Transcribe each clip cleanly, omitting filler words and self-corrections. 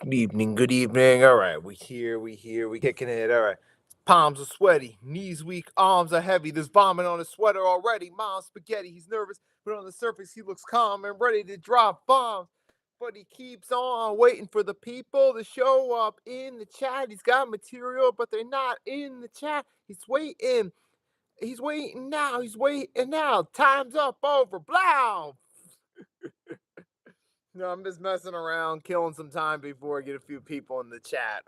Good evening, good evening. All right, we here, we kicking it. All right. Palms are sweaty, knees weak, arms are heavy. There's vomit on his sweater already. Mom's spaghetti, he's nervous, but on the surface he looks calm and ready to drop bombs. But he keeps on waiting for the people to show up in the chat. He's got material, but they're not in the chat. He's waiting. He's waiting now. He's waiting now. Time's up over. Blow. No, I'm just messing around, killing some time before I get a few people in the chat.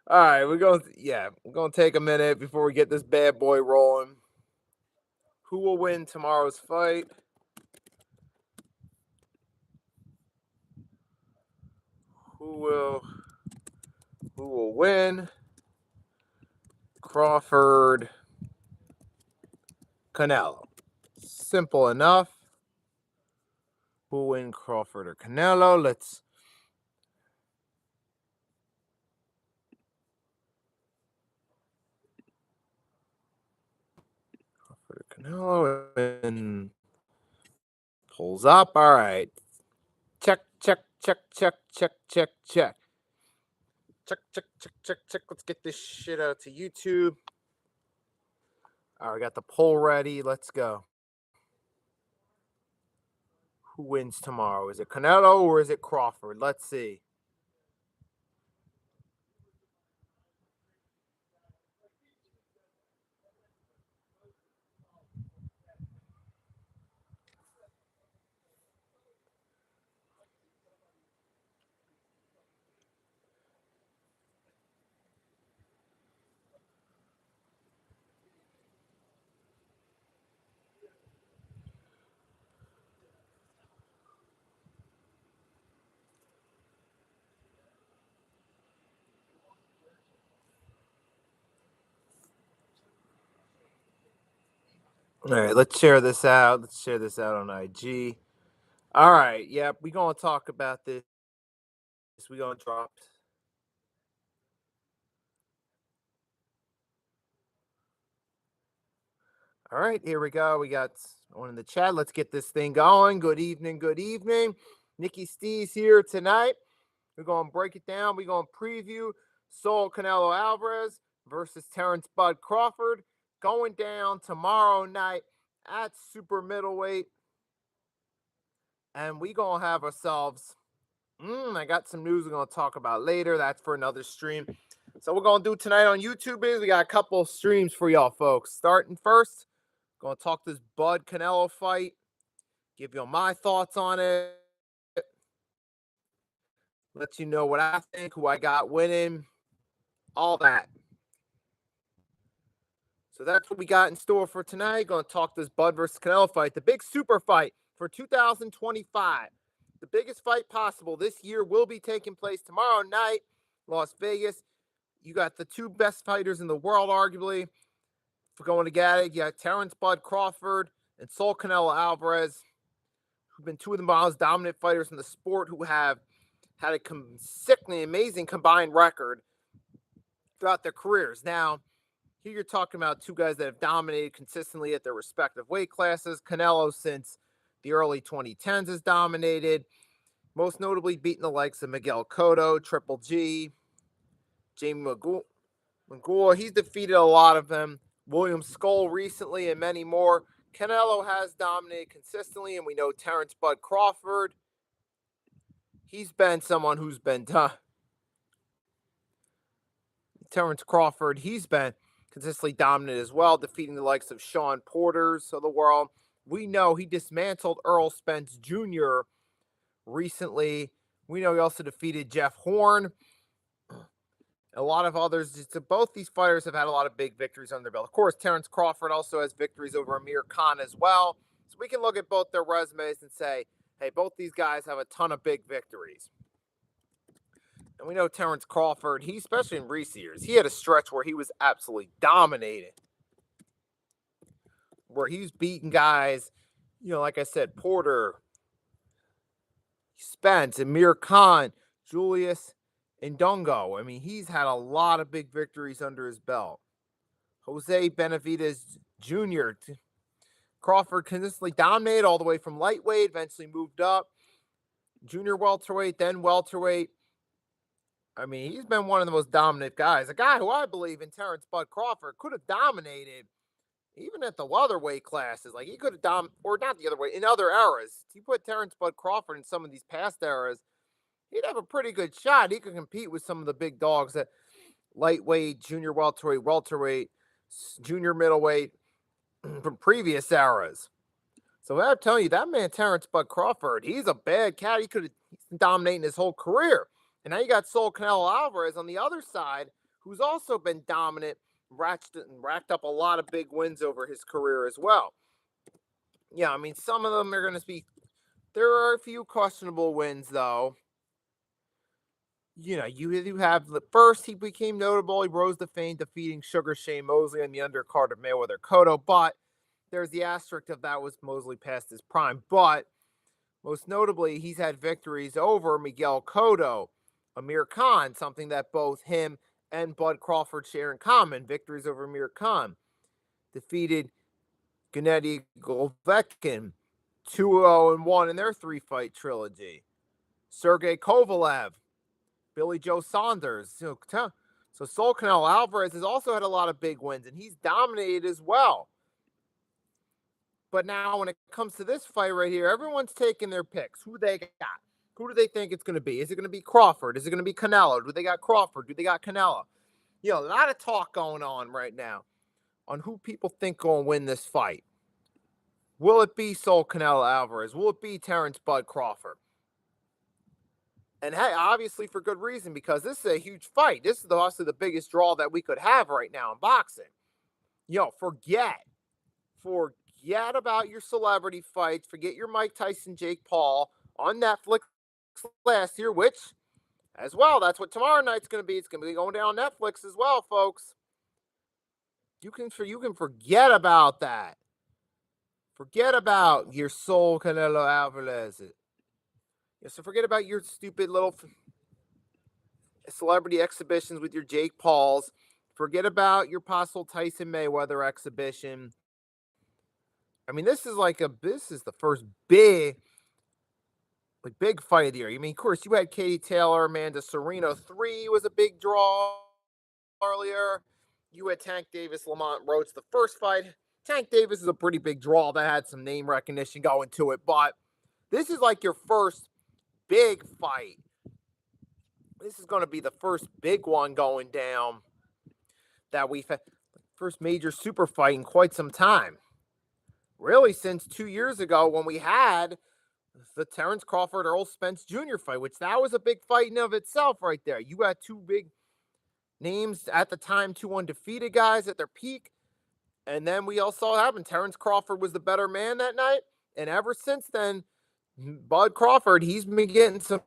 All right, we're gonna take a minute before we get this bad boy rolling. Who will win tomorrow's fight? Who will win? Crawford, Canelo. Simple enough. Who will win, Crawford or Canelo? Let's. Crawford or Canelo, and pulls up. All right. Check. Check. Let's get this shit out to YouTube. All right, got the poll ready. Let's go. Who wins tomorrow? Is it Canelo or is it Crawford? Let's see. All right, let's share this out. Let's share this out on IG. All right, yep, we're going to talk about this. We're going to drop. All right, here we go. We got one in the chat. Let's get this thing going. Good evening, good evening. Nicky Steez here tonight. We're going to break it down. We're going to preview Saul Canelo Alvarez versus Terence Bud Crawford going down tomorrow night at super middleweight. And we're going to have ourselves, I got some news we're going to talk about later. That's for another stream. So what we're going to do tonight on YouTube is we got a couple of streams for y'all folks. Starting first, going to talk this Bud Canelo fight, give you my thoughts on it, let you know what I think, who I got winning, all that. So that's what we got in store for tonight. Going to talk this Bud versus Canelo fight, the big super fight for 2025. The biggest fight possible this year will be taking place tomorrow night, Las Vegas. You got the two best fighters in the world, arguably, for going to get it. You got Terence Bud Crawford and Saul Canelo Alvarez, who've been two of the most dominant fighters in the sport, who have had a sickly, amazing combined record throughout their careers. Now, here you're talking about two guys that have dominated consistently at their respective weight classes. Canelo, since the early 2010s, has dominated, most notably beating the likes of Miguel Cotto, Triple G, Jamie Magua. He's defeated a lot of them. William Skull recently, and many more. Canelo has dominated consistently, and we know Terence Bud Crawford, he's been someone who's been Terence Crawford, he's been consistently dominant as well, defeating the likes of Sean Porters of the world. We know he dismantled Earl Spence Jr. recently. We know he also defeated Jeff Horn. A lot of others. Both these fighters have had a lot of big victories under their belt. Of course, Terence Crawford also has victories over Amir Khan as well. So we can look at both their resumes and say, hey, both these guys have a ton of big victories. And we know Terence Crawford, he, especially in recent years, he had a stretch where he was absolutely dominated, where he was beating guys, like I said, Porter, Spence, Amir Khan, Julius Indongo. I mean, he's had a lot of big victories under his belt. Jose Benavidez Jr. Crawford consistently dominated all the way from lightweight, eventually moved up. junior welterweight, then welterweight. I mean, he's been one of the most dominant guys. A guy who I believe in, Terence Bud Crawford, could have dominated even at the other classes. Like he could have or not the other way, in other eras. If you put Terence Bud Crawford in some of these past eras, he'd have a pretty good shot. He could compete with some of the big dogs at lightweight, junior welterweight, junior middleweight from previous eras. So I'm telling you, that man, Terence Bud Crawford, he's a bad cat. He's been dominating his whole career. And now you got Saul Canelo Alvarez on the other side, who's also been dominant, racked up a lot of big wins over his career as well. Yeah, I mean, some of them are going to be, there are a few questionable wins, though. You know, you have the first, he became notable. He rose to fame defeating Sugar Shane Mosley on the undercard of Mayweather Cotto, but there's the asterisk of that was Mosley past his prime. But most notably, he's had victories over Miguel Cotto, Amir Khan, something that both him and Bud Crawford share in common. Victories over Amir Khan. Defeated Gennady Golovkin 2-0-1 in their 3-fight trilogy. Sergey Kovalev, Billy Joe Saunders. So Saul Canelo Alvarez has also had a lot of big wins, and he's dominated as well. But now when it comes to this fight right here, everyone's taking their picks. Who they got? Who do they think it's going to be? Is it going to be Crawford? Is it going to be Canelo? Do they got Crawford? Do they got Canelo? You know, a lot of talk going on right now on who people think going to win this fight. Will it be Saul Canelo Alvarez? Will it be Terence Bud Crawford? And hey, obviously for good reason, because this is a huge fight. This is obviously the biggest draw that we could have right now in boxing. You know, forget about your celebrity fights. Forget your Mike Tyson, Jake Paul on Netflix last year, which, as well, that's what tomorrow night's going to be. It's going to be going down on Netflix as well, folks. You can forget about that. Forget about your Saul Canelo Alvarez. Yeah, so forget about your stupid little celebrity exhibitions with your Jake Pauls. Forget about your possible Tyson Mayweather exhibition. I mean, this is the first big fight of the year. I mean, of course, you had Katie Taylor, Amanda Serrano. 3 was a big draw earlier. You had Tank Davis, Lamont Rhodes, the first fight. Tank Davis is a pretty big draw that had some name recognition going to it, but this is like your first big fight. This is going to be the first big one going down that we've had. First major super fight in quite some time. Really, since 2 years ago when we had the Terence Crawford Earl Spence Jr. fight, which that was a big fight in of itself right there. You had 2 big names at the time, 2 undefeated guys at their peak. And then we all saw it happen. Terence Crawford was the better man that night. And ever since then, Bud Crawford, he's been getting some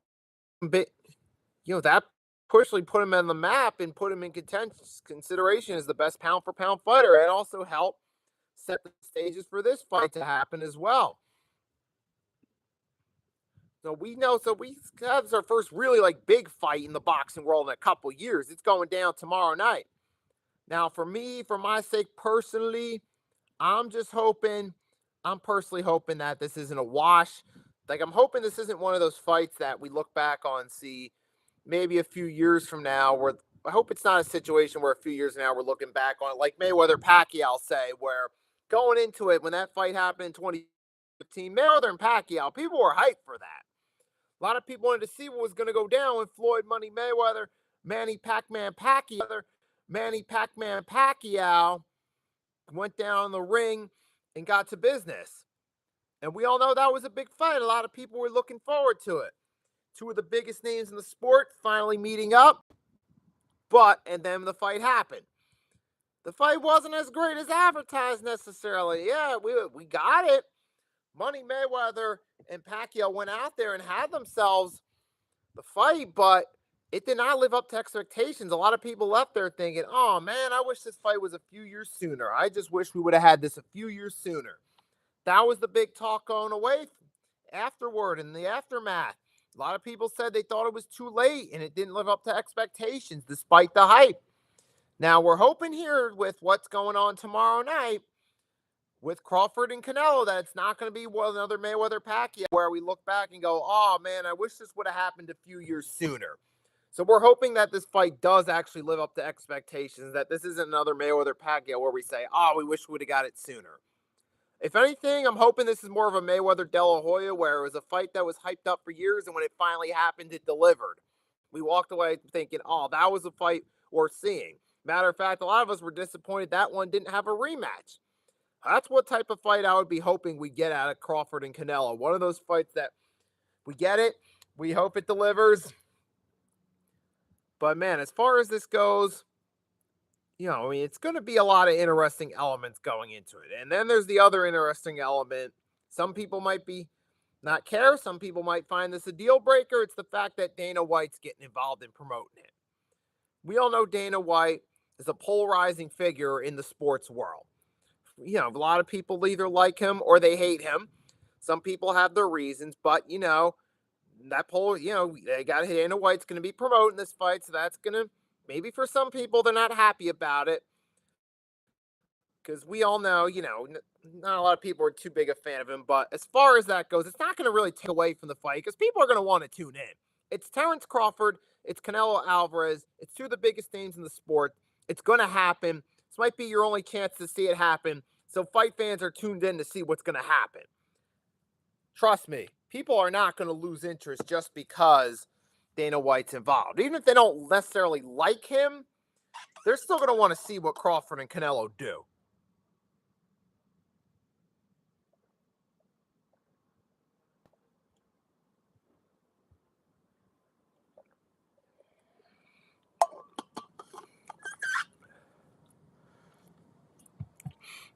big, that personally put him on the map and put him in consideration as the best pound for pound fighter, and also helped set the stages for this fight to happen as well. So this is our first really big fight in the boxing world in a couple years. It's going down tomorrow night. Now, for my sake personally, I'm personally hoping that this isn't a wash. I'm hoping this isn't one of those fights that we look back on and see maybe a few years from now, where I hope it's not a situation where a few years from now we're looking back on it like Mayweather Pacquiao, say, where going into it when that fight happened in 2015, Mayweather and Pacquiao, people were hyped for that. A lot of people wanted to see what was going to go down with Floyd Money Mayweather, Manny Pac-Man Pacquiao went down the ring and got to business. And we all know that was a big fight. A lot of people were looking forward to it. 2 of the biggest names in the sport finally meeting up. And then the fight happened. The fight wasn't as great as advertised necessarily. Yeah, we got it. Money Mayweather and Pacquiao went out there and had themselves the fight, but it did not live up to expectations. A lot of people left there thinking, oh man, I wish this fight was a few years sooner. I just wish we would have had this a few years sooner. That was the big talk going away afterward in the aftermath. A lot of people said they thought it was too late and it didn't live up to expectations despite the hype. Now we're hoping here with what's going on tomorrow night, with Crawford and Canelo that it's not going to be another Mayweather-Pacquiao where we look back and go, oh, man, I wish this would have happened a few years sooner. So we're hoping that this fight does actually live up to expectations, that this isn't another Mayweather-Pacquiao where we say, oh, we wish we would have got it sooner. If anything, I'm hoping this is more of a Mayweather-De La Hoya where it was a fight that was hyped up for years, and when it finally happened, it delivered. We walked away thinking, oh, that was a fight worth seeing. Matter of fact, a lot of us were disappointed that one didn't have a rematch. That's what type of fight I would be hoping we get out of Crawford and Canelo. One of those fights that we get it, we hope it delivers. But, man, as far as this goes, it's going to be a lot of interesting elements going into it. And then there's the other interesting element. Some people might not care. Some people might find this a deal breaker. It's the fact that Dana White's getting involved in promoting it. We all know Dana White is a polarizing figure in the sports world. A lot of people either like him or they hate him. Some people have their reasons, but, that they got Dana White's going to be promoting this fight, so that's going to, maybe for some people, they're not happy about it. Because we all know, not a lot of people are too big a fan of him. But as far as that goes, it's not going to really take away from the fight because people are going to want to tune in. It's Terence Crawford. It's Canelo Alvarez. It's two of the biggest names in the sport. It's going to happen. This might be your only chance to see it happen. So fight fans are tuned in to see what's going to happen. Trust me, people are not going to lose interest just because Dana White's involved. Even if they don't necessarily like him, they're still going to want to see what Crawford and Canelo do.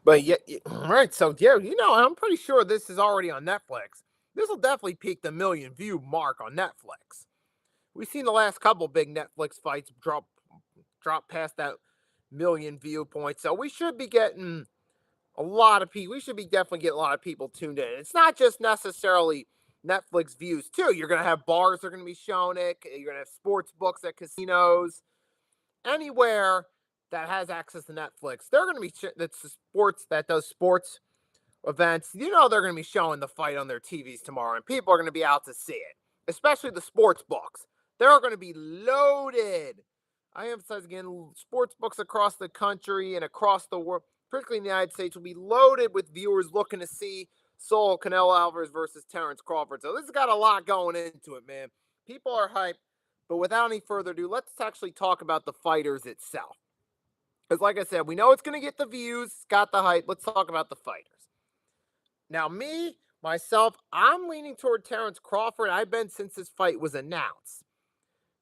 But yeah, right. So yeah, I'm pretty sure this is already on Netflix. This will definitely peak the million view mark on Netflix. We've seen the last couple big Netflix fights drop past that million viewpoint. So we should be getting a lot of people. We should be definitely getting a lot of people tuned in. It's not just necessarily Netflix views too. You're gonna have bars that are gonna be showing it. You're gonna have sports books at casinos, anywhere that has access to Netflix. They're gonna be that does sports events. They're gonna be showing the fight on their TVs tomorrow, and people are gonna be out to see it. Especially the sports books. They're gonna be loaded. I emphasize again, sports books across the country and across the world, particularly in the United States, will be loaded with viewers looking to see Canelo Alvarez versus Terence Crawford. So this has got a lot going into it, man. People are hyped. But without any further ado, let's actually talk about the fighters itself. Because like I said, we know it's going to get the views, it's got the hype. Let's talk about the fighters. Now, myself, I'm leaning toward Terence Crawford. I've been since this fight was announced.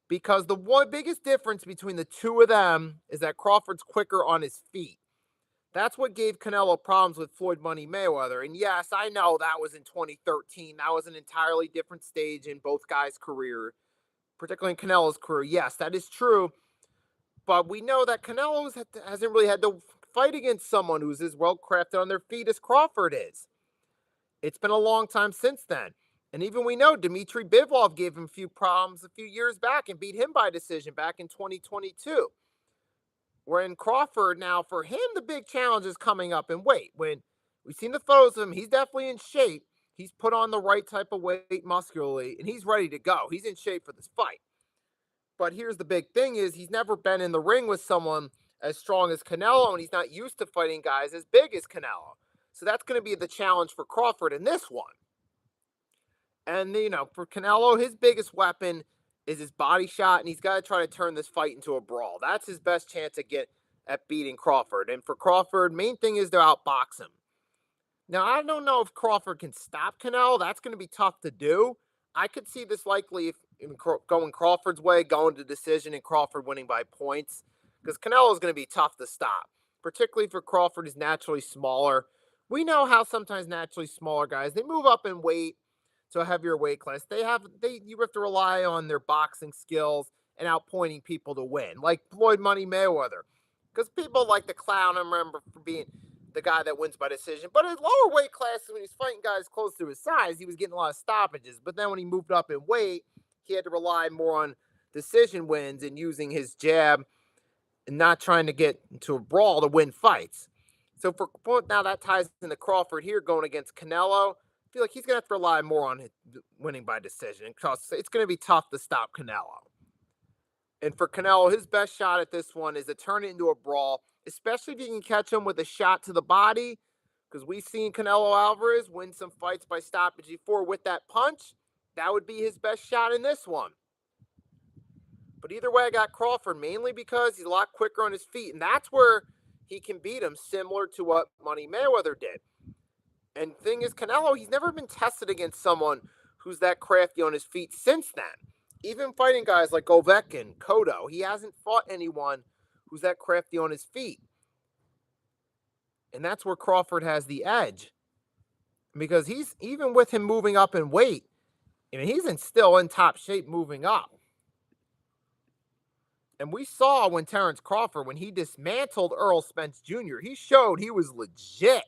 Because the one biggest difference between the two of them is that Crawford's quicker on his feet. That's what gave Canelo problems with Floyd Money Mayweather. And yes, I know that was in 2013. That was an entirely different stage in both guys' career, particularly in Canelo's career. Yes, that is true. But we know that Canelo hasn't really had to fight against someone who's as well crafted on their feet as Crawford is. It's been a long time since then. And even we know Dmitry Bivol gave him a few problems a few years back and beat him by decision back in 2022. When Crawford, now for him, the big challenge is coming up in weight. When we've seen the photos of him, he's definitely in shape. He's put on the right type of weight muscularly, and he's ready to go. He's in shape for this fight. But here's the big thing is he's never been in the ring with someone as strong as Canelo, and he's not used to fighting guys as big as Canelo. So that's going to be the challenge for Crawford in this one. And, for Canelo, his biggest weapon is his body shot, and he's got to try to turn this fight into a brawl. That's his best chance at beating Crawford. And for Crawford, main thing is to outbox him. Now, I don't know if Crawford can stop Canelo. That's going to be tough to do. I could see this likely if going Crawford's way, going to decision, and Crawford winning by points. Because Canelo is going to be tough to stop, particularly for Crawford, who's naturally smaller. We know how sometimes naturally smaller guys, they move up in weight to a heavier weight class. You have to rely on their boxing skills and outpointing people to win, like Floyd Money Mayweather. Because people like to clown him, remember, for being the guy that wins by decision. But in lower weight classes, when he's fighting guys close to his size, he was getting a lot of stoppages. But then when he moved up in weight, he had to rely more on decision wins and using his jab and not trying to get into a brawl to win fights. So for now, that ties into Crawford here going against Canelo. I feel like he's going to have to rely more on winning by decision because it's going to be tough to stop Canelo. And for Canelo, his best shot at this one is to turn it into a brawl, especially if you can catch him with a shot to the body, because we've seen Canelo Alvarez win some fights by stoppage before with that punch. That would be his best shot in this one. But either way, I got Crawford, mainly because he's a lot quicker on his feet, and that's where he can beat him, similar to what Money Mayweather did. And the thing is, Canelo, he's never been tested against someone who's that crafty on his feet since then. Even fighting guys like Govekin, Cotto, he hasn't fought anyone who's that crafty on his feet. And that's where Crawford has the edge. Because he's, even with him moving up in weight, I mean, he's still in top shape moving up. And we saw when Terence Crawford, when he dismantled Earl Spence Jr., he showed he was legit.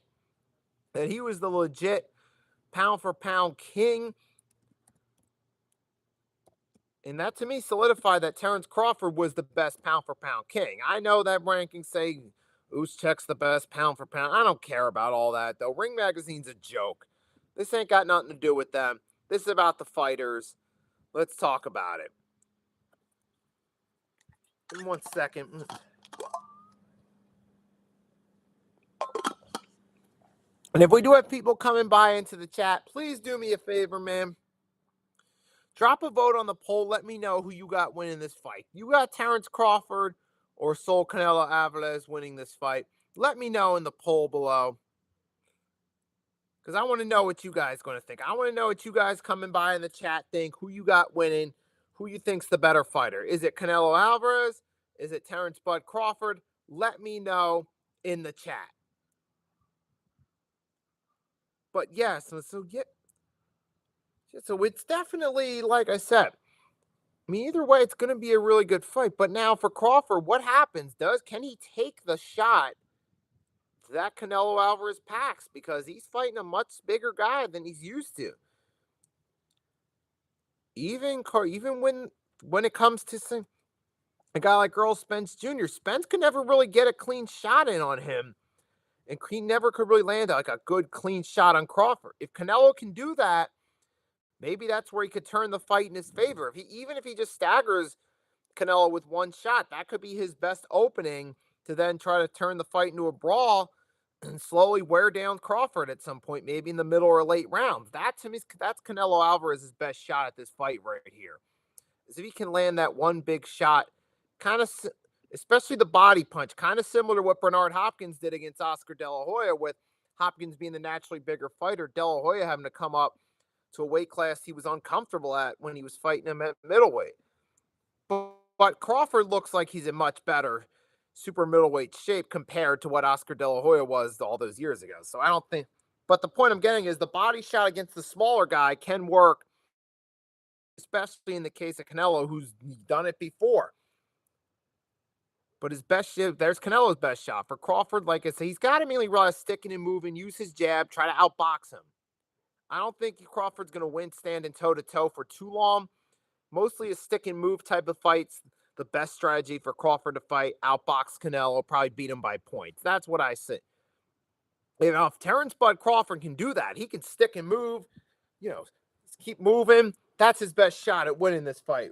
That he was the legit pound for pound king. And that to me solidified that Terence Crawford was the best pound for pound king. I know that rankings say Usych's the best pound for pound. I don't care about all that though. Ring Magazine's a joke. This ain't got nothing to do with them. This is about the fighters. Let's talk about it. In 1 second. And if we do have people coming by into the chat, please do me a favor, man. Drop a vote on the poll. Let me know who you got winning this fight. You got Terence Crawford or Sol Canelo Alvarez winning this fight? Let me know in the poll below. Because I want to know what you guys going to think. I want to know what you guys coming by in the chat think. Who you got winning? Who you think's the better fighter? Is it Canelo Alvarez? Is it Terence Bud Crawford? Let me know in the chat. But yes, so it's definitely, like I said, I mean, either way, it's going to be a really good fight. But now for Crawford, what happens? Can he take the shot that Canelo Alvarez packs? Because he's fighting a much bigger guy than he's used to. Even when it comes to a guy like Earl Spence Jr., Spence could never really get a clean shot in on him. And he never could really land like a good, clean shot on Crawford. If Canelo can do that, maybe that's where he could turn the fight in his favor. Even if he just staggers Canelo with one shot, that could be his best opening to then try to turn the fight into a brawl and slowly wear down Crawford at some point, maybe in the middle or late rounds. That to me, that's Canelo Alvarez's best shot at this fight right here. Is if he can land that one big shot, kind of, especially the body punch, kind of similar to what Bernard Hopkins did against Oscar De La Hoya, with Hopkins being the naturally bigger fighter, De La Hoya having to come up to a weight class he was uncomfortable at when he was fighting him at middleweight. But Crawford looks like he's in much better super middleweight shape compared to what Oscar De La Hoya was all those years ago. So I don't think, but the point I'm getting is the body shot against the smaller guy can work, especially in the case of Canelo, who's done it before. But his best shot, there's Canelo's best shot. For Crawford, like I said, he's got to mainly realize sticking and moving, use his jab, try to outbox him. I don't think Crawford's going to win standing toe-to-toe for too long. Mostly a stick and move type of fights. The best strategy for Crawford to fight, outbox Canelo, probably beat him by points. That's what I say. If Terence Bud Crawford can do that, he can stick and move, keep moving. That's his best shot at winning this fight.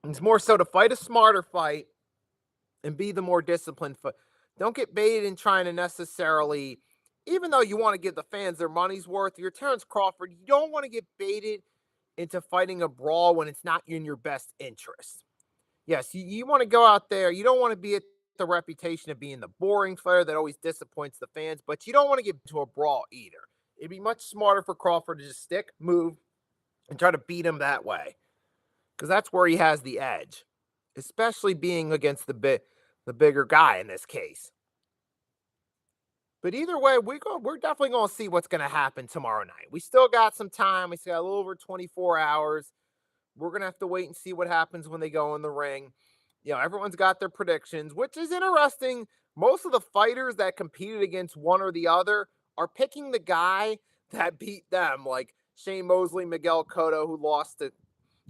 It's more so to fight a smarter fight and be the more disciplined fight. Don't get baited in trying to necessarily, even though you want to give the fans their money's worth, you're Terence Crawford, you don't want to get baited into fighting a brawl when it's not in your best interest. Yes, you want to go out there. You don't want to be at the reputation of being the boring fighter that always disappoints the fans, but you don't want to get into a brawl either. It'd be much smarter for Crawford to just stick, move, and try to beat him that way, because that's where he has the edge, especially being against the bigger guy in this case. But either way, we're definitely going to see what's going to happen tomorrow night. We still got some time. We still got a little over 24 hours. We're going to have to wait and see what happens when they go in the ring. Everyone's got their predictions, which is interesting. Most of the fighters that competed against one or the other are picking the guy that beat them, like Shane Mosley, Miguel Cotto, who lost to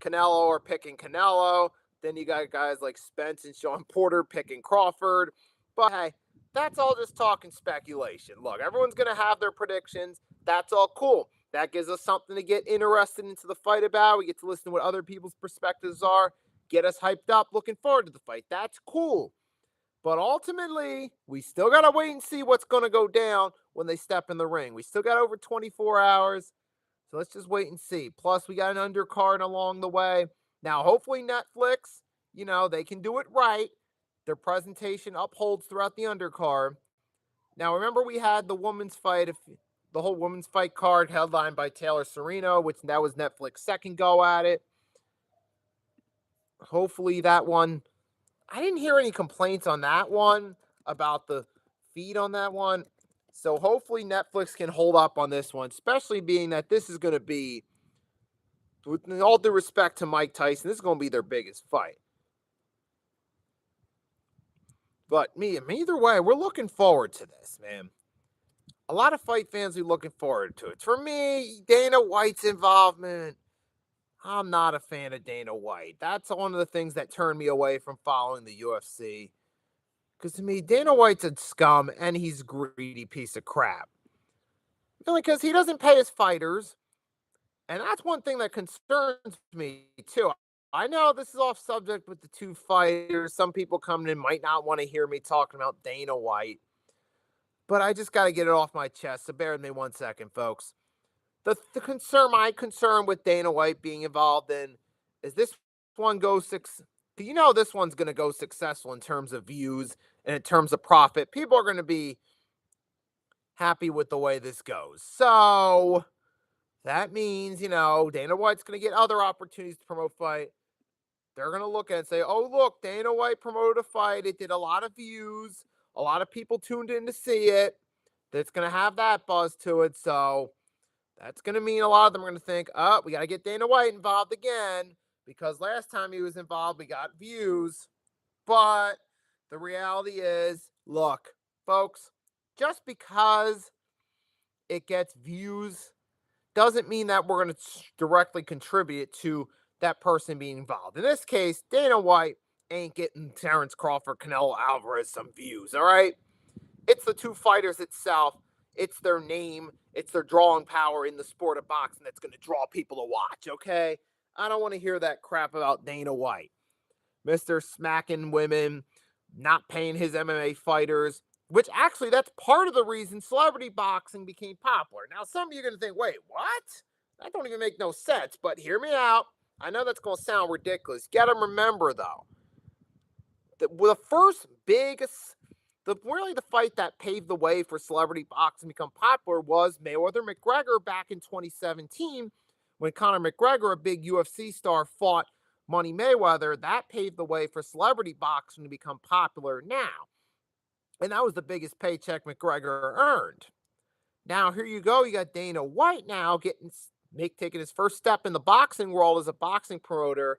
Canelo, are picking Canelo. Then you got guys like Spence and Sean Porter picking Crawford. But hey, that's all just talking speculation. Look, everyone's going to have their predictions. That's all cool. That gives us something to get interested into the fight about. We get to listen to what other people's perspectives are, get us hyped up, looking forward to the fight. That's cool. But ultimately, we still got to wait and see what's going to go down when they step in the ring. We still got over 24 hours. So let's just wait and see. Plus, we got an undercard along the way. Now, hopefully, Netflix, they can do it right. Their presentation upholds throughout the undercard. Now, remember, we had the women's fight, the whole women's fight card headlined by Taylor Sereno, which that was Netflix's second go at it. Hopefully, that one, I didn't hear any complaints on that one about the feed on that one. So hopefully Netflix can hold up on this one, especially being that this is going to be, with all due respect to Mike Tyson, this is going to be their biggest fight. But either way, we're looking forward to this, man. A lot of fight fans are looking forward to it. For me, Dana White's involvement, I'm not a fan of Dana White. That's one of the things that turned me away from following the UFC. Because to me, Dana White's a scum and he's a greedy piece of crap. Really, because he doesn't pay his fighters. And that's one thing that concerns me, too. I know this is off subject with the two fighters. Some people coming in might not want to hear me talking about Dana White. But I just got to get it off my chest. So bear with me 1 second, folks. My concern with Dana White being involved in is this one goes this one's going to go successful in terms of views and in terms of profit. People are going to be happy with the way this goes. So that means, Dana White's going to get other opportunities to promote fight. They're going to look at it and say, oh, look, Dana White promoted a fight. It did a lot of views. A lot of people tuned in to see it. That's going to have that buzz to it. So that's going to mean a lot of them are going to think, oh, we got to get Dana White involved again because last time he was involved, we got views. But the reality is, look, folks, just because it gets views doesn't mean that we're going to directly contribute to that person being involved. In this case, Dana White ain't getting Terence Crawford, Canelo Alvarez some views, all right? It's the two fighters itself. It's their name. It's their drawing power in the sport of boxing that's going to draw people to watch, okay? I don't want to hear that crap about Dana White. Mr. Smacking women, not paying his MMA fighters, which actually that's part of the reason celebrity boxing became popular. Now, some of you are going to think, wait, what? That don't even make no sense, but hear me out. I know that's going to sound ridiculous. Got to remember, though, the first biggest, the fight that paved the way for celebrity boxing to become popular was Mayweather-McGregor back in 2017 when Conor McGregor, a big UFC star, fought Money Mayweather. That paved the way for celebrity boxing to become popular now. And that was the biggest paycheck McGregor earned. Now, here you go. You got Dana White now taking his first step in the boxing world as a boxing promoter.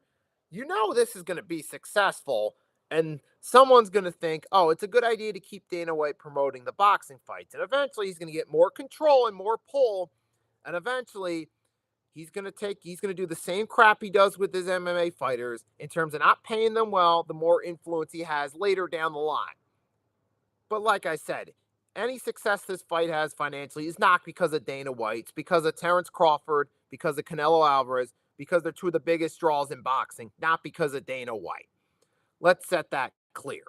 This is going to be successful. And someone's going to think, oh, it's a good idea to keep Dana White promoting the boxing fights. And eventually he's going to get more control and more pull. And eventually he's going to do the same crap he does with his MMA fighters in terms of not paying them well, the more influence he has later down the line. But like I said, any success this fight has financially is not because of Dana White. It's because of Terence Crawford, because of Canelo Alvarez, because they're two of the biggest draws in boxing, not because of Dana White. Let's set that clear.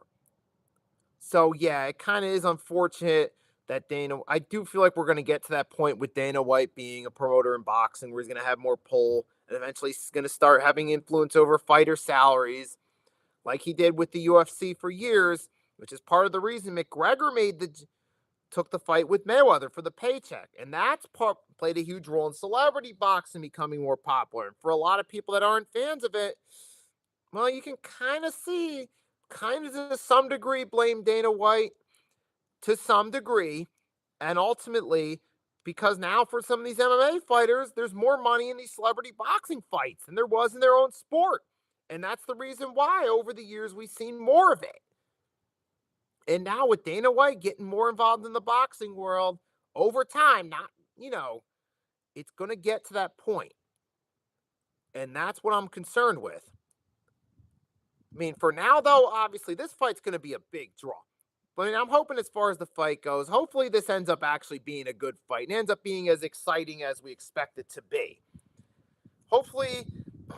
So, yeah, it kind of is unfortunate that I do feel like we're going to get to that point with Dana White being a promoter in boxing where he's going to have more pull and eventually he's going to start having influence over fighter salaries like he did with the UFC for years, which is part of the reason McGregor took the fight with Mayweather for the paycheck. And that's played a huge role in celebrity boxing becoming more popular. And for a lot of people that aren't fans of it, well, you can kind of to some degree, blame Dana White to some degree. And ultimately, because now for some of these MMA fighters, there's more money in these celebrity boxing fights than there was in their own sport. And that's the reason why over the years we've seen more of it. And now with Dana White getting more involved in the boxing world over time, it's going to get to that point. And that's what I'm concerned with. For now, though, obviously, this fight's going to be a big draw. But I mean, I'm hoping as far as the fight goes, hopefully this ends up actually being a good fight and ends up being as exciting as we expect it to be. Hopefully,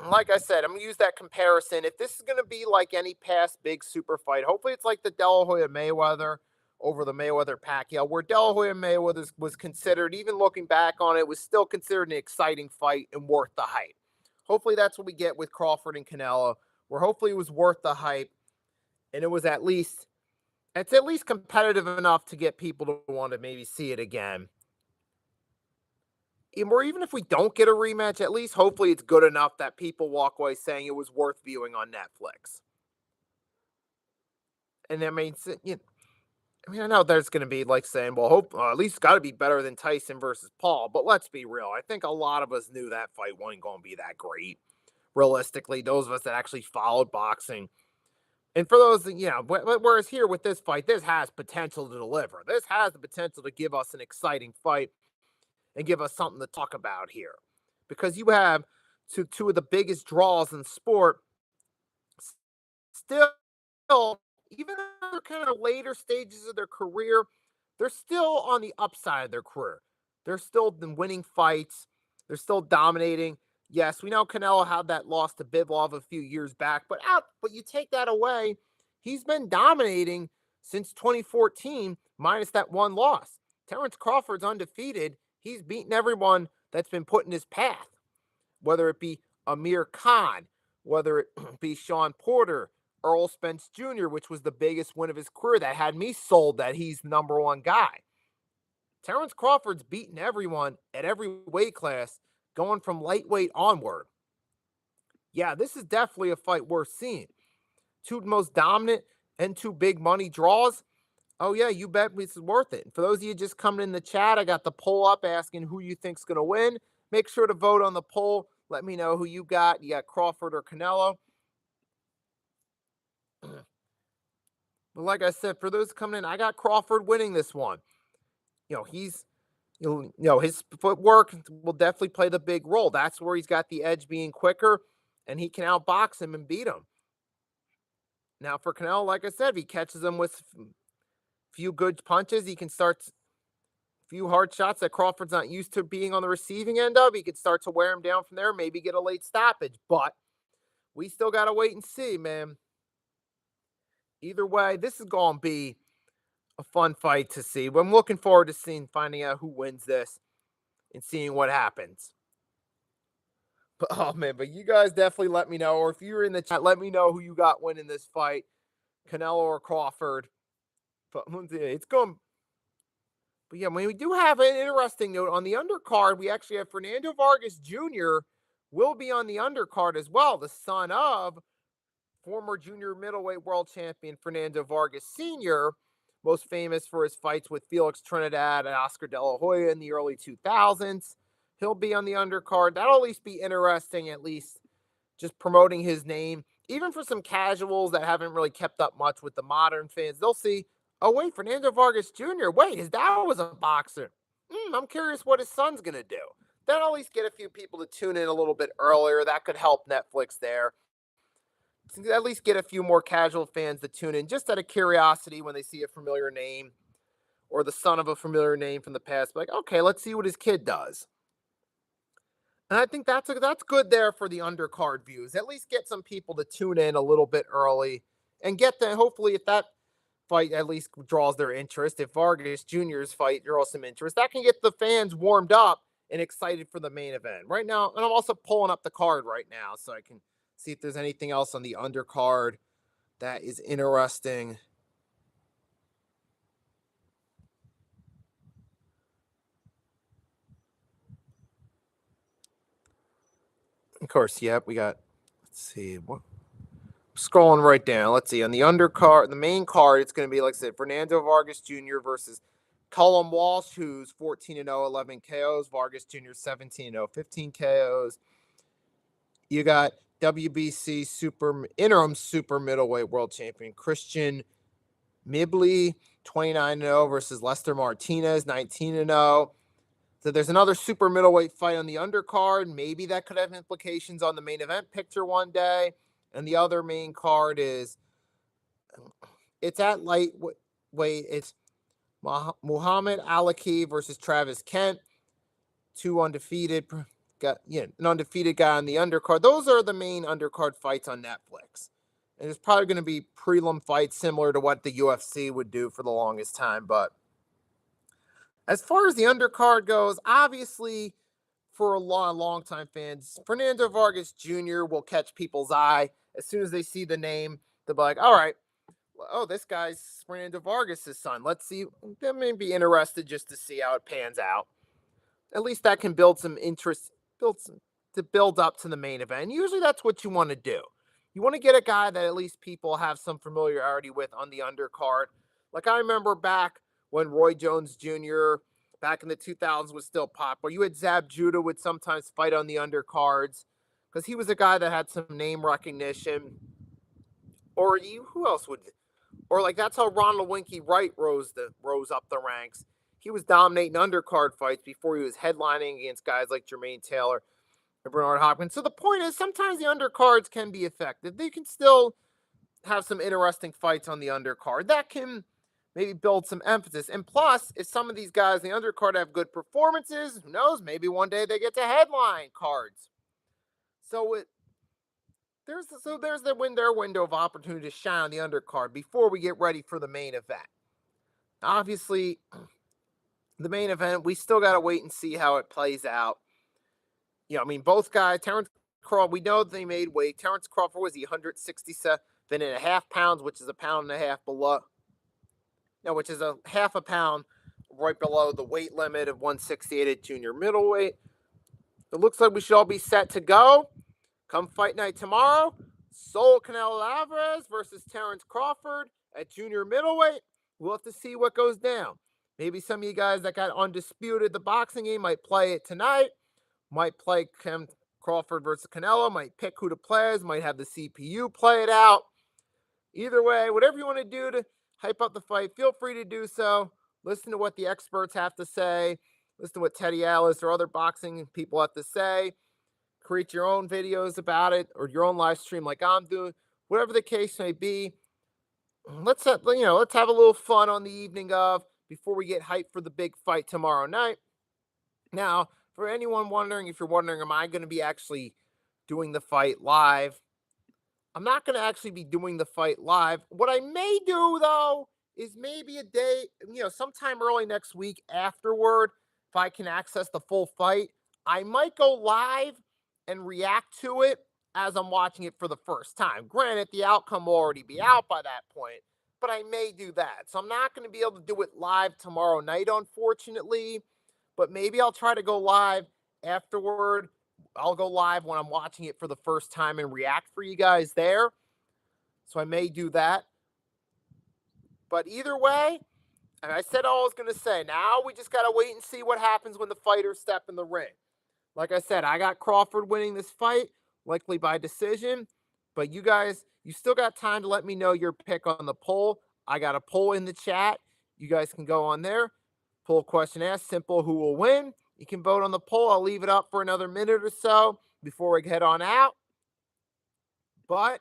like I said, I'm going to use that comparison. If this is going to be like any past big super fight, hopefully it's like the De La Hoya Mayweather over the Mayweather Pacquiao, where De La Hoya Mayweather was considered, even looking back on it, was still considered an exciting fight and worth the hype. Hopefully that's what we get with Crawford and Canelo, where hopefully it was worth the hype and it was it's at least competitive enough to get people to want to maybe see it again. Or even if we don't get a rematch, at least hopefully it's good enough that people walk away saying it was worth viewing on Netflix. And I mean, I know there's going to be like saying, well, at least it's got to be better than Tyson versus Paul. But let's be real. I think a lot of us knew that fight wasn't going to be that great. Realistically, those of us that actually followed boxing. And for those, whereas here with this fight, this has potential to deliver. This has the potential to give us an exciting fight and give us something to talk about here. Because you have two of the biggest draws in sport still, even though they're kind of later stages of their career, they're still on the upside of their career. They're still winning fights. They're still dominating. Yes, we know Canelo had that loss to Bivol a few years back, but you take that away, he's been dominating since 2014, minus that one loss. Terence Crawford's undefeated. He's beaten everyone that's been put in his path, whether it be Amir Khan, whether it be Sean Porter, Earl Spence Jr., which was the biggest win of his career that had me sold that he's the number one guy. Terence Crawford's beaten everyone at every weight class, going from lightweight onward. Yeah, this is definitely a fight worth seeing. Two most dominant and two big money draws. Oh, yeah, you bet this is worth it. And for those of you just coming in the chat, I got the poll up asking who you think's going to win. Make sure to vote on the poll. Let me know who you got. You got Crawford or Canelo. But like I said, for those coming in, I got Crawford winning this one. His footwork will definitely play the big role. That's where he's got the edge, being quicker, and he can outbox him and beat him. Now for Canelo, like I said, if he catches him with a few good punches, he can start a few hard shots that Crawford's not used to being on the receiving end of. He could start to wear him down from there, maybe get a late stoppage. But we still got to wait and see, man. Either way, this is going to be a fun fight to see. I'm looking forward to finding out who wins this and seeing what happens. But oh man, but you guys definitely let me know, or if you're in the chat, let me know who you got winning this fight, Canelo or Crawford. But it's going. But yeah, we do have an interesting note on the undercard. We actually have Fernando Vargas Jr. will be on the undercard as well, the son of former junior middleweight world champion Fernando Vargas Sr., most famous for his fights with Felix Trinidad and Oscar De La Hoya in the early 2000s. He'll be on the undercard. That'll at least be interesting, at least just promoting his name. Even for some casuals that haven't really kept up much with the modern fans, they'll see, oh, wait, Fernando Vargas Jr., wait, his dad was a boxer. I'm curious what his son's going to do. That'll at least get a few people to tune in a little bit earlier. That could help Netflix there. At least get a few more casual fans to tune in just out of curiosity when they see a familiar name or the son of a familiar name from the past. Like, okay, let's see what his kid does. And I think that's good there for the undercard views. At least get some people to tune in a little bit early and get them. Hopefully, if that fight at least draws their interest, if Vargas Jr.'s fight draws some interest, that can get the fans warmed up and excited for the main event. Right now, and I'm also pulling up the card right now so I can see if there's anything else on the undercard that is interesting. Of course, yep, we got, let's see, what, scrolling right down. Let's see, on the undercard, the main card, it's going to be, like I said, Fernando Vargas Jr. versus Cullum Walsh, who's 14-0, 11 KOs. Vargas Jr. 17-0, 15 KOs. You got WBC interim super middleweight world champion Christian Mibley, 29-0 versus Lester Martinez, 19-0. So there's another super middleweight fight on the undercard. Maybe that could have implications on the main event picture one day. And the other main card is, it's at weight, it's Muhammad Alaki versus Travis Kent, two undefeated. Got an undefeated guy on the undercard. Those are the main undercard fights on Netflix. And it's probably going to be prelim fights similar to what the UFC would do for the longest time. But as far as the undercard goes, obviously for a long time fans, Fernando Vargas Jr. will catch people's eye as soon as they see the name. They'll be like, all right, oh, this guy's Fernando Vargas' son. Let's see. They may be interested just to see how it pans out. At least that can build some interest, build up to the main event. And usually that's what you want to do. You want to get a guy that at least people have some familiarity with on the undercard. Like I remember back when Roy Jones Jr. back in the 2000s was still popular. You had Zab Judah would sometimes fight on the undercards because he was a guy that had some name recognition. Or who else would? Or like that's how Ronald Winky Wright rose up the ranks. He was dominating undercard fights before he was headlining against guys like Jermaine Taylor and Bernard Hopkins. So the point is, sometimes the undercards can be effective. They can still have some interesting fights on the undercard. That can maybe build some emphasis. And plus, if some of these guys in the undercard have good performances, who knows, maybe one day they get to headline cards. So there's their window of opportunity to shine on the undercard before we get ready for the main event. Obviously, the main event, we still got to wait and see how it plays out. Both guys, Terence Crawford, we know they made weight. Terence Crawford was 167.5 pounds, which is a pound and a half below. Which is a half a pound right below the weight limit of 168 at junior middleweight. It looks like we should all be set to go. Come fight night tomorrow. Canelo Alvarez versus Terence Crawford at junior middleweight. We'll have to see what goes down. Maybe some of you guys that got Undisputed, the boxing game, might play it tonight. Might play Crawford versus Canelo. Might pick who to play as. Might have the CPU play it out. Either way, whatever you want to do to hype up the fight, feel free to do so. Listen to what the experts have to say. Listen to what Teddy Atlas or other boxing people have to say. Create your own videos about it or your own live stream like I'm doing. Whatever the case may be, let's have a little fun on the evening of before we get hyped for the big fight tomorrow night. Now, for anyone wondering, if you're wondering, am I going to be actually doing the fight live? I'm not going to actually be doing the fight live. What I may do, though, is maybe a day, sometime early next week afterward, if I can access the full fight, I might go live and react to it as I'm watching it for the first time. Granted, the outcome will already be out by that point, but I may do that. So I'm not going to be able to do it live tomorrow night, unfortunately, but maybe I'll try to go live afterward. I'll go live when I'm watching it for the first time and react for you guys there. So I may do that. But either way, and I said all I was going to say. Now we just got to wait and see what happens when the fighters step in the ring. Like I said, I got Crawford winning this fight, likely by decision. But you guys, you still got time to let me know your pick on the poll. I got a poll in the chat. You guys can go on there. Poll question asked, simple, who will win? You can vote on the poll. I'll leave it up for another minute or so before we head on out. But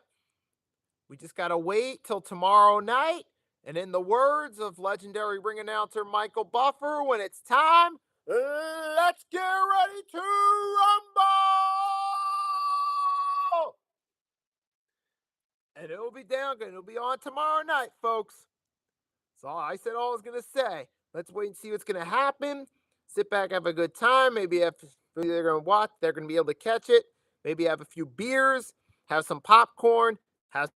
we just got to wait till tomorrow night. And in the words of legendary ring announcer Michael Buffer, when it's time, let's get ready to rumble! And it'll be on tomorrow night, folks. So I said all I was going to say. Let's wait and see what's going to happen. Sit back, have a good time. Maybe they're going to watch. They're going to be able to catch it. Maybe have a few beers, have some popcorn, have